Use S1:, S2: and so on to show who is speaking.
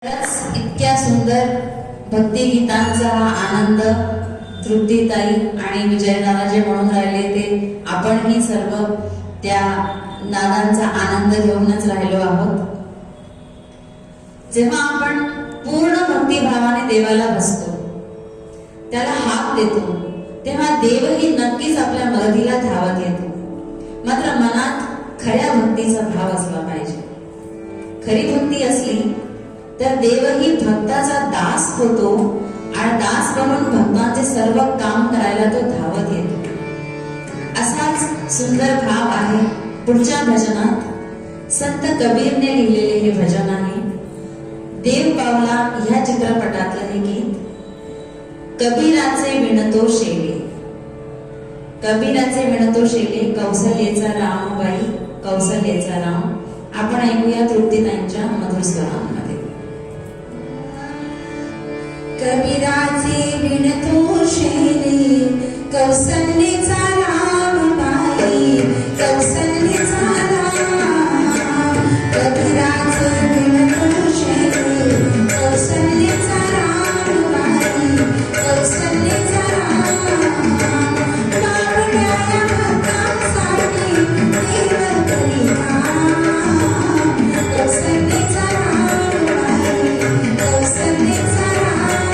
S1: इतक्या सुंदर भक्तिगीतांचा हा आनंद तृप्तीताई आणि विजयदादा जे म्हणून राहिले ते आपणही सर्व त्या नादांचा आनंद घेऊनच राहिलो आहोत. जेव्हा आपण पूर्ण भक्तिभावाने देवाला बसतो, त्याला हाक देतो, तेव्हा देवही नक्कीच आपल्या मदतीला धावत येतो. मात्र मनात खऱ्या भक्तीचा भाव असला पाहिजे. खरी भक्ती असली तर देवही भक्ताचा दास होतो आणि दास बनून भक्तांचे सर्व काम करायला तो धावत येतो. असाच सुंदर भाव आहे पुढच्या भजनात. संत कबीरने लिहिलेले हे भजन आहे. देव पावला ह्या चित्रपटातलं हे गीत. कबीराचे विणतो शेले. कबीराचे विणतो शेले, कौसल्येचा रामबाई, कौसल्येचा राम. आपण ऐकूया तृप्तीताईंच्या मधुर स्वरांमध्ये.
S2: कबीराचे विणतो शेले, कौसल्येचा